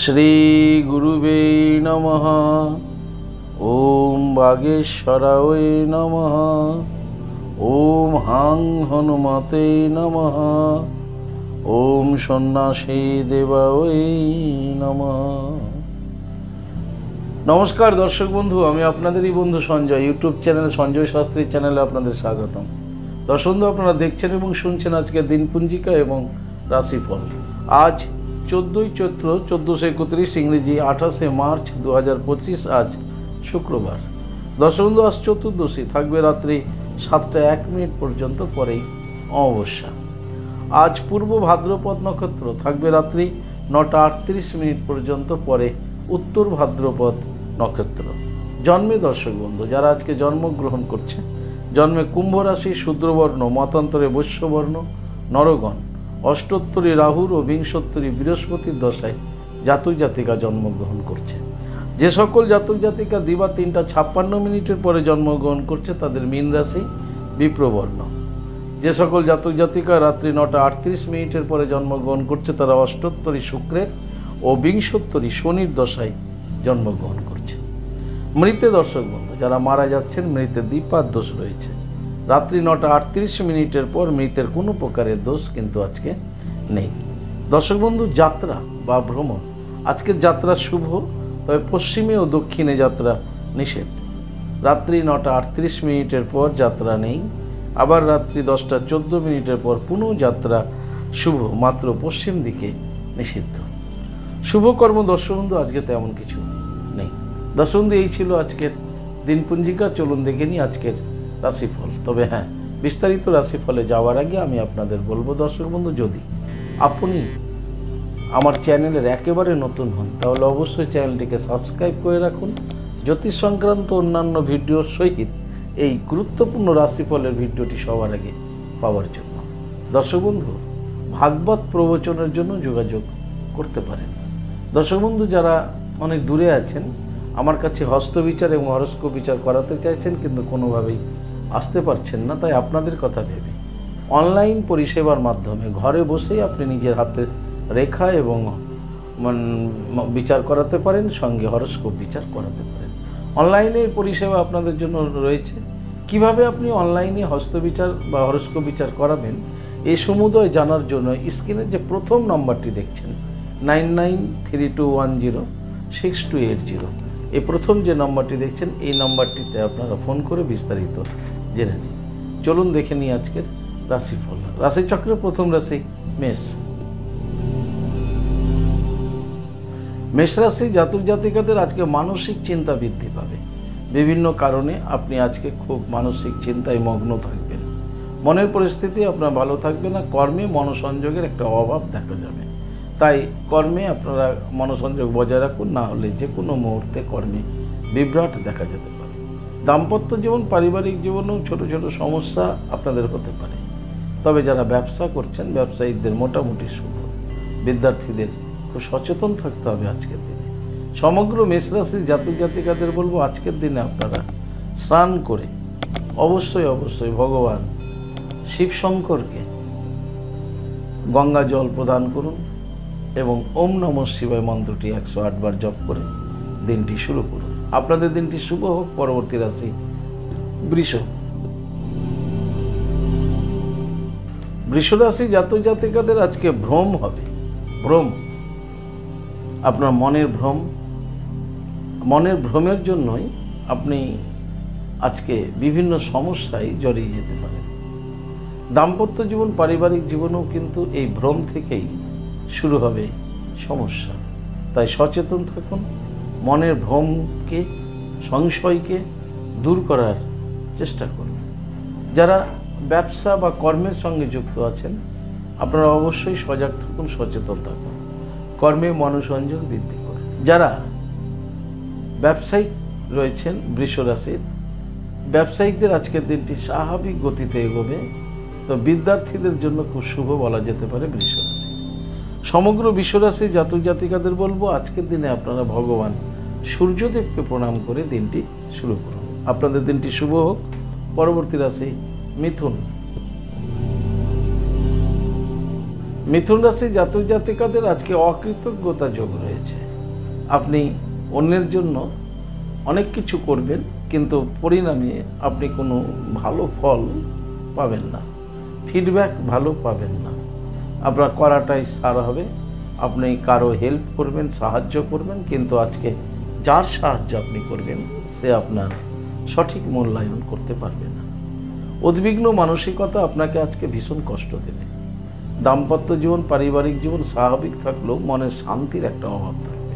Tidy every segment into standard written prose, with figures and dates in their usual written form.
श्री गुरुवे नमः। ओम वागेश्वराय नमः। ओम हां हनुमते नमः। ओम सन्यासी देवाय नमः। नमस्कार दर्शक बंधु, आमी आपनादेरই बंधु सঞ্জয়। यूट्यूब चैनल सঞ্জয় शास्त्री चैनले आपनादेर स्वागतम। दर्शक बंधु, आपनारा देखছেন এবং শুনছেন আজকের দিনপঞ্জিকা এবং রাশিফল। আজ 14 চৈত্র 1431 ইংরেজি 28 মার্চ 2025। आज शुक्रवार। दर्शक बंधु, आज चतुर्दशी থাকবে রাত্রি 7টা 1 মিনিট পর্যন্ত, পরেই অমাবস্যা। आज पूर्व भाद्रपद नक्षत्र থাকবে রাত্রি 9টা 38 মিনিট পর্যন্ত, পরে उत्तर भाद्रपद नक्षत्र। जन्मे दर्शक बंधु যারা আজকে জন্মগ্রহণ করছে, जन्मे कुम्भ राशि, शूद्रवर्ण, मतान्तरे वैश्यवर्ण, नरगण, अष्टोत्तरी राहुर और विंशोत्तरी बृहस्पतिर दशाय जातक जातिका जन्मग्रहण करছে। যে সকল জাতক জাতিকা দিবা 3টা 56 মিনিটের পরে জন্মগ্রহণ করছে তাদের মীন রাশি, বিপ্রবর্ণ। যে সকল জাতক জাতিকা রাত্রি 9টা 38 মিনিটের পরে জন্মগ্রহণ করছে তারা অষ্টোত্তরী শুক্রের ও বিংশোত্তরী শনির দশায় জন্মগ্রহণ করছে। মৃতে দর্শক বন্ধু যারা মারা যাচ্ছেন, মৃতের দ্বিপাদ দোষ রয়েছে। রাত্রি 9টা 38 মিনিটের পর মৃতের কোনো প্রকারের দোষ কিন্তু আজকে নেই। দর্শক বন্ধু, যাত্রা বা ভ্রমণ, আজকের যাত্রা শুভ, তবে পশ্চিমে ও দক্ষিণে যাত্রা নিষেধ। রাত্রি 9টা 38 মিনিটের পর যাত্রা নেই। আবার রাত্রি 10টা 14 মিনিটের পর পুনঃ যাত্রা শুভ, মাত্র পশ্চিম দিকে নিষিদ্ধ। শুভকর্ম দর্শক বন্ধু আজকে তেমন কিছু নেই। দর্শক বন্ধু, এই ছিল আজকের দিনপঞ্জিকা। চলুন দেখে নিই আজকের রাশিফল। তবে হ্যাঁ, বিস্তারিত রাশিফলে যাওয়ার আগে আমি আপনাদের বলবো দর্শক বন্ধু, যদি আপনি আমার চ্যানেলের একেবারে নতুন হন তাহলে অবশ্যই চ্যানেলটিকে সাবস্ক্রাইব করে রাখুন। জ্যোতিষ সংক্রান্ত অন্যান্য ভিডিওর সহিত এই গুরুত্বপূর্ণ রাশিফলের ভিডিওটি সবার আগে পাওয়ার জন্য দর্শক বন্ধু ভাগবত প্রবচনের জন্য যোগাযোগ করতে পারেন। দর্শক বন্ধু যারা অনেক দূরে আছেন, আমার কাছে হস্তবিচার এবং হরস্কোপ বিচার করাতে চাইছেন কিন্তু কোনোভাবেই আসতে পারছেন না, তাই আপনাদের কথা ভেবে অনলাইন পরিষেবার মাধ্যমে ঘরে বসেই আপনি নিজের হাতের রেখা এবং বিচার করাতে পারেন, সঙ্গে হরস্কোপ বিচার করাতে পারেন। অনলাইনে পরিষেবা আপনাদের জন্য রয়েছে। কিভাবে আপনি অনলাইনে হস্তবিচার বা হরস্কোপ বিচার করাবেন এই সমুদয় জানার জন্য স্ক্রিনের যে প্রথম নম্বরটি দেখছেন 9932106280, এই প্রথম যে নম্বরটি দেখছেন এই নম্বরটিতে আপনারা ফোন করে বিস্তারিত জেনে নিন। চলুন দেখে নিই আজকের রাশিফল। রাশিচক্রের প্রথম রাশি মেষ। মেষ রাশি জাতক জাতিকাদের আজকে মানসিক চিন্তা বৃদ্ধি পাবে। বিভিন্ন কারণে আপনি আজকে খুব মানসিক চিন্তায় মগ্ন থাকবেন। মনের পরিস্থিতি আপনার ভালো থাকবে না। কর্মে মনোসংযোগের একটা অভাব দেখা যাবে, তাই কর্মে আপনারা মনোসংযোগ বজায় রাখুন, না হলে যে কোনো মুহূর্তে কর্মে বিভ্রাট দেখা যেতে পারে। দাম্পত্য জীবন, পারিবারিক জীবনেও ছোট ছোট সমস্যা আপনাদের হতে পারে। তবে যারা ব্যবসা করছেন, ব্যবসায়ীদের মোটামুটি শুভ। বিদ্যার্থীদের খুব সচেতন থাকতে হবে আজকের দিনে। সমগ্র মেষ রাশির জাতক জাতিকাদের বলবো আজকের দিনে আপনারা স্নান করে অবশ্যই ভগবান শিবশঙ্করকে গঙ্গা জল প্রদান করুন এবং ওম নমঃ শিবায় মন্ত্রটি 108 বার জপ করে দিনটি শুরু করুন। আপনাদের দিনটি শুভ হোক। পরবর্তী রাশি বৃষ। বৃষ রাশি জাতক জাতিকাদের আজকে ভ্রম হবে। ভ্রম, আপনার মনের ভ্রমের জন্যই আপনি আজকে বিভিন্ন সমস্যায় জড়িয়ে যেতে পারেন। দাম্পত্য জীবন, পারিবারিক জীবনেও কিন্তু এই ভ্রম থেকেই শুরু হবে সমস্যা, তাই সচেতন থাকুন। মনের ভ্রমকে, সংশয়কে দূর করার চেষ্টা করুন। যারা ব্যবসা বা কর্মের সঙ্গে যুক্ত আছেন আপনারা অবশ্যই সজাগ থাকুন, সচেতন থাকুন। কর্মে মনোসংযোগ বৃদ্ধি করুন। যারা ব্যবসায়িক রয়েছেন বৃষ রাশির, ব্যবসায়িকদের আজকের দিনটি স্বাভাবিক গতিতে এগোবে। তো বিদ্যার্থীদের জন্য খুব শুভ বলা যেতে পারে বৃষ রাশি। সমগ্র বৃষ রাশির জাতক জাতিকাদের বলবো আজকের দিনে আপনারা ভগবান সূর্যদেবকে প্রণাম করে দিনটি শুরু করুন। আপনাদের দিনটি শুভ হোক। পরবর্তী রাশি মিথুন। মিথুন রাশি জাতক জাতিকাদের আজকে অকৃতজ্ঞতা যোগ রয়েছে। আপনি অন্যের জন্য অনেক কিছু করবেন, কিন্তু পরিণামে আপনি কোনো ভালো ফল পাবেন না, ফিডব্যাক ভালো পাবেন না। আপনার করাটাই সার হবে। আপনি কারো হেল্প করবেন, সাহায্য করবেন, কিন্তু আজকে যার সাহায্য আপনি করবেন সে আপনার সঠিক মূল্যায়ন করতে পারবে না। উদ্বিগ্ন মানসিকতা আপনাকে আজকে ভীষণ কষ্ট দেবে। দাম্পত্য জীবন, পারিবারিক জীবন স্বাভাবিক থাকলেও মনের শান্তির একটা অভাব থাকবে।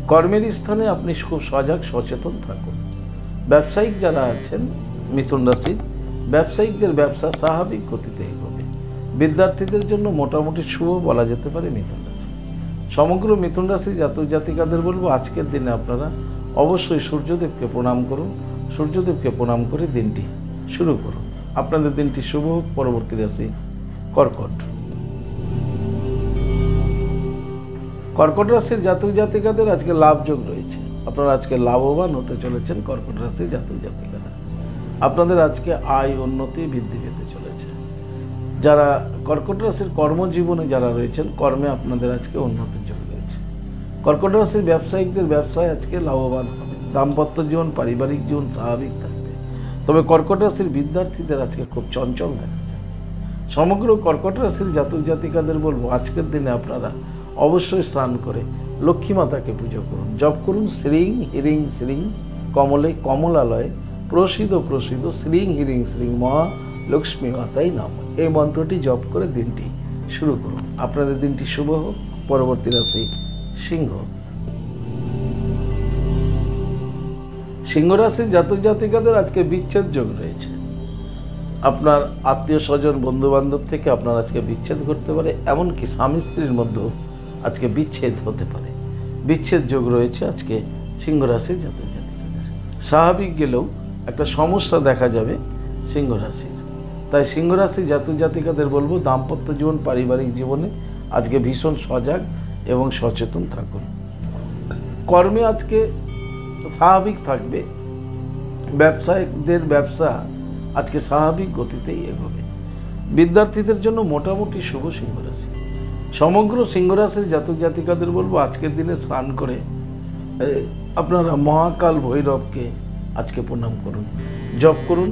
কর্মের স্থানে আপনি খুব সজাগ সচেতন থাকুন। ব্যবসায়িক যারা আছেন মিথুন রাশির, ব্যবসায়িকদের ব্যবসা স্বাভাবিক গতিতে এগোবে। বিদ্যার্থীদের জন্য মোটামুটি শুভ বলা যেতে পারে মিথুন রাশি। সমগ্র মিথুন রাশি জাতক জাতিকাদের বলবো আজকের দিনে আপনারা অবশ্যই সূর্যদেবকে প্রণাম করুন। সূর্যদেবকে প্রণাম করে দিনটি শুরু করুন। আপনাদের দিনটি শুভ হোক। পরবর্তী রাশি কর্কট। কর্কট রাশির জাতক জাতিকাদের আজকে লাভযোগ রয়েছে। আপনারা আজকে লাভবান হতে চলেছেন। কর্কট রাশির জাতক জাতিকারা আপনাদের আজকে আয় উন্নতি বৃদ্ধি পেতে চলেছে। যারা কর্কট রাশির কর্মজীবনে যারা রয়েছেন, কর্মে আপনাদের আজকে উন্নতির যোগ রয়েছে। কর্কট রাশির ব্যবসায়িকদের ব্যবসায় আজকে লাভবান হবে। দাম্পত্য জীবন, পারিবারিক জীবন স্বাভাবিক থাকবে। তবে কর্কট রাশির বিদ্যার্থীদের আজকে খুব চঞ্চল দেখা যায়। সমগ্র কর্কট রাশির জাতক জাতিকাদের বলবো আজকের দিনে আপনারা অবশ্যই স্নান করে লক্ষ্মী মাতাকে পুজো করুন। জপ করুন শ্রীং হিরিং শ্রীং কমলে কমলালয়ে প্রসিদ্ধ প্রসিদ্ধ শ্রীং হিরিং শ্রীং মহা লক্ষ্মী মাতাই নাম। এই মন্ত্রটি জপ করে দিনটি শুরু করুন। আপনাদের দিনটি শুভ হোক। পরবর্তী রাশি সিংহ। সিংহ রাশির জাতক জাতিকাদের আজকে বিচ্ছেদ যোগ রয়েছে। আপনার আত্মীয় স্বজন বন্ধু বান্ধব থেকে আপনার আজকে বিচ্ছেদ ঘটতে পারে, এমনকি স্বামী স্ত্রীর মধ্যেও আজকে বিচ্ছেদ হতে পারে। বিচ্ছেদ যোগ রয়েছে আজকে সিংহ রাশির জাতক জাতিকাদের। স্বাভাবিক গেলেও একটা সমস্যা দেখা যাবে সিংহ রাশির। তাই সিংহ রাশির জাতক জাতিকাদের বলবো দাম্পত্য জীবন, পারিবারিক জীবনে আজকে ভীষণ সজাগ এবং সচেতন থাকুন। কর্মে আজকে স্বাভাবিক থাকবে। ব্যবসায়িকদের ব্যবসা আজকে স্বাভাবিক গতিতেই এগোবে। বিদ্যার্থীদের জন্য মোটামুটি শুভ সিংহ রাশি। সমগ্র সিংহ রাশির জাতক জাতিকাদের বলবো আজকের দিনে স্নান করে আপনারা মহাকাল ভৈরবকে আজকে প্রণাম করুন। জপ করুন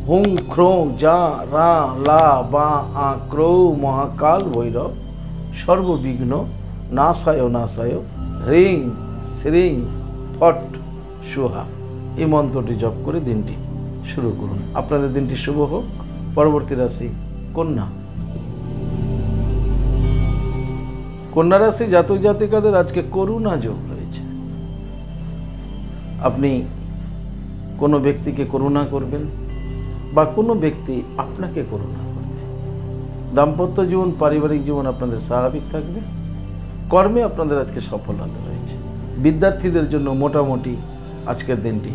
হুং খ্রৌ যা রা লা বা আ ক্রৌ মহাকাল ভৈরব সর্ববিঘ্ন নাশায় নাশায় হ্রিং শ্রীং ফট সুহা। এই মন্ত্রটি জপ করে দিনটি শুরু করুন। আপনাদের দিনটি শুভ হোক। পরবর্তী রাশি কন্যা। কন্যা রাশি জাতক জাতিকাদের আজকে করুণা যোগ রয়েছে। আপনি কোনো ব্যক্তিকে করুণা করবেন বা কোনো ব্যক্তি আপনাকে করুণা করবে। দাম্পত্য জীবন, পারিবারিক জীবন আপনাদের স্বাভাবিক থাকবে। কর্মে আপনাদের আজকে সফলতা রয়েছে। বিদ্যার্থীদের জন্য মোটামুটি আজকের দিনটি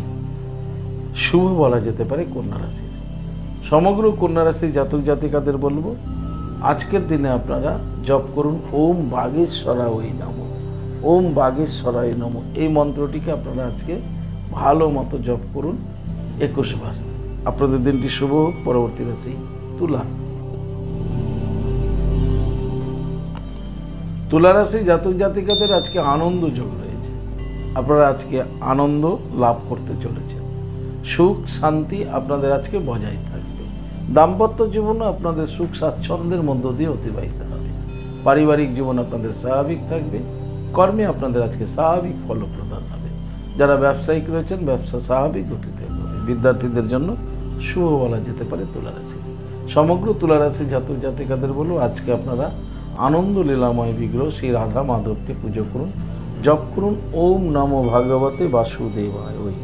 শুভ বলা যেতে পারে কন্যা রাশির। সমগ্র কন্যা রাশির জাতক জাতিকাদের বলবো আজকের দিনে আপনারা জপ করুন ওম বাগেশ্বরায় নমঃ। ওম বাগেশ্বরায় নমঃ এই মন্ত্রটিকে আপনারা আজকে ভালো মতো জপ করুন 21 বার। আপনাদের দিনটি শুভ হোক। পরবর্তী রাশি তুলা। তুলা রাশি জাতক জাতিকাদের আজকে আনন্দ যোগ রয়েছে। আপনারা আজকে আনন্দ লাভ করতে চলেছেন। সুখ শান্তি আপনাদের আজকে বজায় থাকবে। দাম্পত্য জীবনও আপনাদের সুখ স্বাচ্ছন্দ্যের মধ্য দিয়ে অতিবাহিত হবে। পারিবারিক জীবন আপনাদের স্বাভাবিক থাকবে। কর্মে আপনাদের আজকে স্বাভাবিক ফলপ্রদান হবে। যারা ব্যবসায়িক রয়েছেন ব্যবসা স্বাভাবিক গতিতে হবে। বিদ্যার্থীদের জন্য শুভ বলা যেতে পারে তুলা রাশি। সমগ্র তুলা রাশি জাতক জাতিকাদের বলবো আজকে আপনারা আনন্দ লীলাময় বিগ্রহ শ্রী রাধা মাধবকে পুজো করুন। জপ করুন ওম নমো ভাগবতে বাসুদেবায়। ওই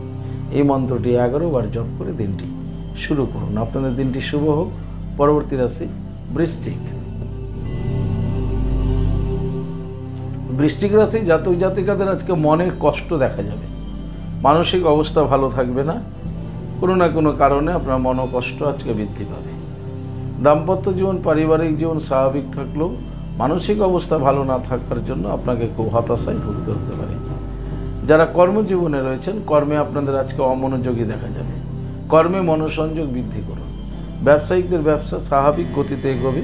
এই মন্ত্রটি 11 বার জপ করে দিনটি শুরু করুন। আপনাদের দিনটি শুভ হোক। পরবর্তী রাশি বৃশ্চিক। বৃশ্চিক রাশি জাতক জাতিকাদের আজকে মনের কষ্ট দেখা যাবে। মানসিক অবস্থা ভালো থাকবে না। কোনো না কোনো কারণে আপনার মনোকষ্ট আজকে বৃদ্ধি পাবে। দাম্পত্য জীবন, পারিবারিক জীবন স্বাভাবিক থাকলেও মানসিক অবস্থা ভালো না থাকার জন্য আপনাকে খুব হতাশায় ভুগতে হতে পারে। যারা কর্মজীবনে রয়েছেন কর্মে আপনাদের আজকে অমনোযোগী দেখা যাবে। কর্মে মনোসংযোগ বৃদ্ধি করুন। ব্যবসায়িকদের ব্যবসা স্বাভাবিক গতিতে এগোবে।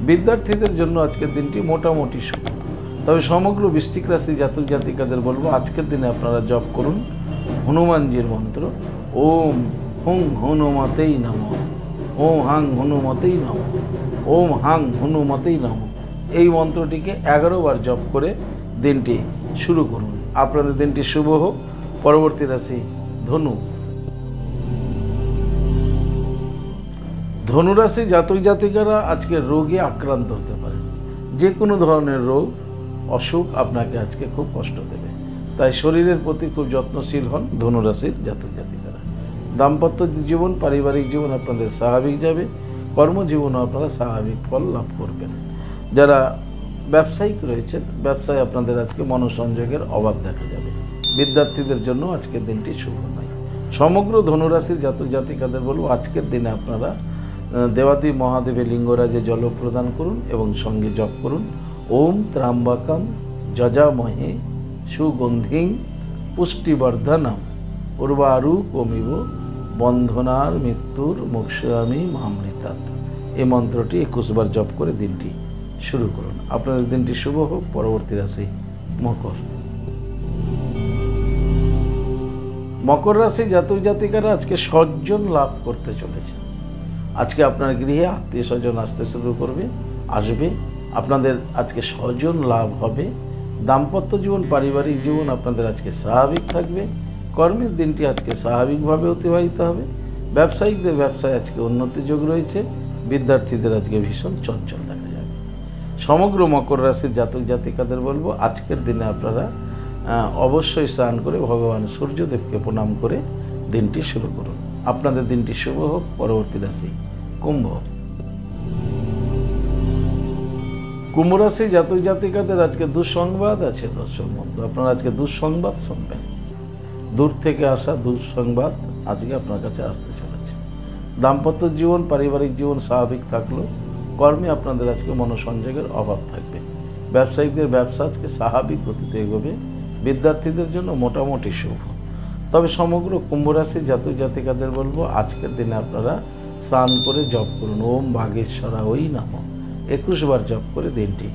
বিদ্যার্থীদের জন্য আজকের দিনটি মোটামুটি শুভ। তবে সমগ্র বৃশ্চিক রাশি জাতক জাতিকাদের বলবো আজকের দিনে আপনারা জপ করুন হনুমানজির মন্ত্র ওম হুং হনুমতেই নমঃ, ওম হাং হনুমতেই নমঃ, ওম হাং হনুমতেই নমঃ। এই মন্ত্রটিকে 11 বার জপ করে দিনটি শুরু করুন। আপনাদের দিনটি শুভ হোক। পরবর্তী রাশি ধনু। ধনুরাশি জাতক জাতিকারা আজকে রোগে আক্রান্ত হতে পারে। যে কোনো ধরনের রোগ অসুখ আপনাকে আজকে খুব কষ্ট দেবে, তাই শরীরের প্রতি খুব যত্নশীল হন ধনুরাশির জাতক জাতিকারা। দাম্পত্য জীবন পারিবারিক জীবন আপনাদের স্বাভাবিক যাবে, কর্মজীবনও আপনারা স্বাভাবিক ফল লাভ করবেন। যারা ব্যবসায়িক রয়েছেন ব্যবসায় আপনাদের আজকে মনোসংযোগের অভাব দেখা যাবে। বিদ্যার্থীদের জন্য আজকের দিনটি শুভ নয়। সমগ্র ধনুরাশির জাতক জাতিকাদের বলবো আজকের দিনে আপনারা দেবাদেব মহাদেবের লিঙ্গরাজে জল প্রদান করুন এবং সঙ্গে জপ করুন ওম ত্রাম্বাকাম যজামহে সুগন্ধিং পুষ্টিবর্ধনম উর্বারুকমিব বন্ধনার মৃত্যুর মোক্ষামি মামৃতাৎ। এই মন্ত্রটি 21 বার জপ করে দিনটি শুরু করুন। আপনাদের দিনটি শুভ হোক। পরবর্তী রাশি মকর। মকর রাশি জাতক জাতিকারা আজকে সজ্জন লাভ করতে চলেছে। আজকে আপনার গৃহে আত্মীয় স্বজন আসতে শুরু আসবে। আপনাদের আজকে স্বজন লাভ হবে। দাম্পত্য জীবন পারিবারিক জীবন আপনাদের আজকে স্বাভাবিক থাকবে। কর্মের দিনটি আজকে স্বাভাবিকভাবে অতিবাহিত হবে। ব্যবসায়িকদের ব্যবসায় আজকে উন্নতি যোগ রয়েছে। বিদ্যার্থীদের আজকে ভীষণ চঞ্চল দেখা যাবে। সমগ্র মকর রাশির জাতক জাতিকাদের বলবো আজকের দিনে আপনারা অবশ্যই স্নান করে ভগবান সূর্যদেবকে প্রণাম করে দিনটি শুরু করুন। আপনাদের দিনটি শুভ হোক। পরবর্তী রাশি কুম্ভ। কুম্ভ রাশি জাতক জাতিকাদের আজকে দুঃসংবাদ আছে। দর্শক বন্ধু, আপনারা আজকে দুঃসংবাদ শুনবেন। দূর থেকে আসা দুঃসংবাদ আজকে আপনার কাছে আসতে চলেছে। দাম্পত্য জীবন পারিবারিক জীবন স্বাভাবিক থাকলেও কর্মে আপনাদের আজকে মনোসংযোগের অভাব থাকবে। ব্যবসায়িকদের ব্যবসা আজকে স্বাভাবিক গতিতে এগোবে। বিদ্যার্থীদের জন্য মোটামুটি শুভ। তবে সমগ্র কুম্ভ রাশির জাতক জাতিকাদের বলবো আজকের দিনে আপনারা স্নান করে জপ করুন ওম বাগেশ্বরা ওই নমঃ। 21 বার জপ করে দিনটি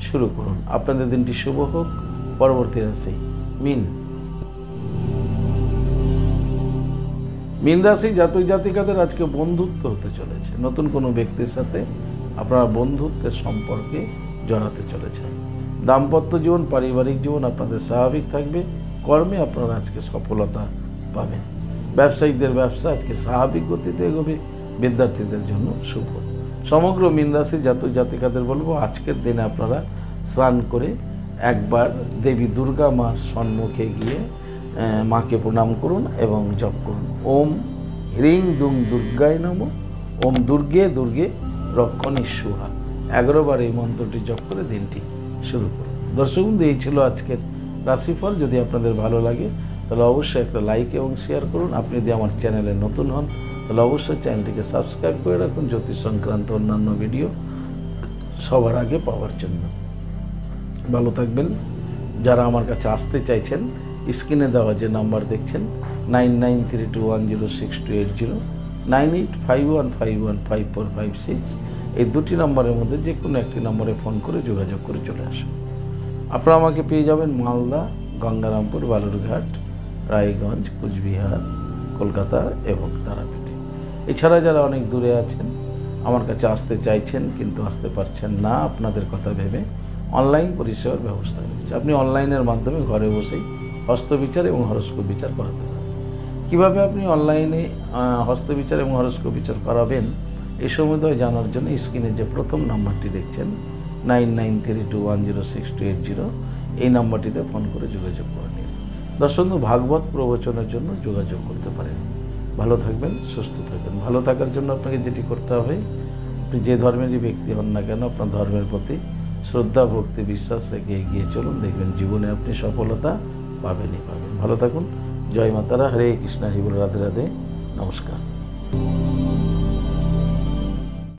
শুরু করুন। আপনাদের দিনটি শুভ হোক। পরবর্তী রাশি মীন। মীন রাশি জাতক জাতিকাদের আজকে বন্ধুত্ব হতে চলেছে। নতুন কোনো ব্যক্তির সাথে আপনারা বন্ধুত্বের সম্পর্কে জড়াতে চলেছেন। দাম্পত্য জীবন পারিবারিক জীবন আপনাদের স্বাভাবিক থাকবে। কর্মে আপনারা আজকে সফলতা পাবেন। ব্যবসায়িকদের ব্যবসা আজকে স্বাভাবিক গতিতে এগোবে। বিদ্যার্থীদের জন্য শুভ। সমগ্র মীন রাশি জাতক জাতিকাদের বলবো আজকের দিনে আপনারা স্নান করে একবার দেবী দুর্গা মার সম্মুখে গিয়ে মাকে প্রণাম করুন এবং জপ করুন ওম হ্রিং দুং দুর্গায় নমঃ, ওম দুর্গে দুর্গে রক্ষণী সুহা। 11 বার এই মন্ত্রটি জপ করে দিনটি শুরু করুন। দর্শক বন্ধু, এই ছিল আজকের রাশিফল। যদি আপনাদের ভালো লাগে তাহলে অবশ্যই একটা লাইক এবং শেয়ার করুন। আপনি যদি আমার চ্যানেলে নতুন হন তাহলে অবশ্যই চ্যানেলটিকে সাবস্ক্রাইব করে রাখুন জ্যোতিষ সংক্রান্ত অন্যান্য ভিডিও সবার আগে পাওয়ার জন্য। ভালো থাকবেন। যারা আমার কাছে আসতে চাইছেন স্ক্রিনে দেওয়া যে নাম্বার দেখছেন 9932106280, 9851515456, এই দুটি নম্বরের মধ্যে যে কোনো একটি নম্বরে ফোন করে যোগাযোগ করে চলে আসুন। আপনারা আমাকে পেয়ে যাবেন মালদা, গঙ্গারামপুর, বালুরঘাট, রায়গঞ্জ, কুচবিহার, কলকাতা এবং তারাপীঠে। এছাড়া যারা অনেক দূরে আছেন আমার কাছে আসতে চাইছেন কিন্তু আসতে পারছেন না, আপনাদের কথা ভেবে অনলাইন পরিষেবার ব্যবস্থা রয়েছে। আপনি অনলাইনের মাধ্যমে ঘরে বসেই হস্তবিচার এবং হরস্কোপ বিচার করাতে পারেন। কীভাবে আপনি অনলাইনে হস্তবিচার এবং হরস্কোপ বিচার করাবেন এই সমুদয় জানার জন্য স্ক্রিনে যে প্রথম নাম্বারটি দেখছেন 9932106280, এই নাম্বারটিতে ফোন করে যোগাযোগ করে নিন। দর্শক, ভাগবত প্রবচনের জন্য যোগাযোগ করতে পারেন। ভালো থাকবেন, সুস্থ থাকবেন। ভালো থাকার জন্য আপনাকে যেটি করতে হবে, আপনি যে ধর্মেরই ব্যক্তি হন না কেন আপনার ধর্মের প্রতি শ্রদ্ধা ভক্তি বিশ্বাস রেখে এগিয়ে চলুন। দেখবেন জীবনে আপনি সফলতা পাবেনই পাবেন। ভালো থাকুন। জয় মাতারা। হরে কৃষ্ণ, হরি বল, রাধে রাধে, নমস্কার।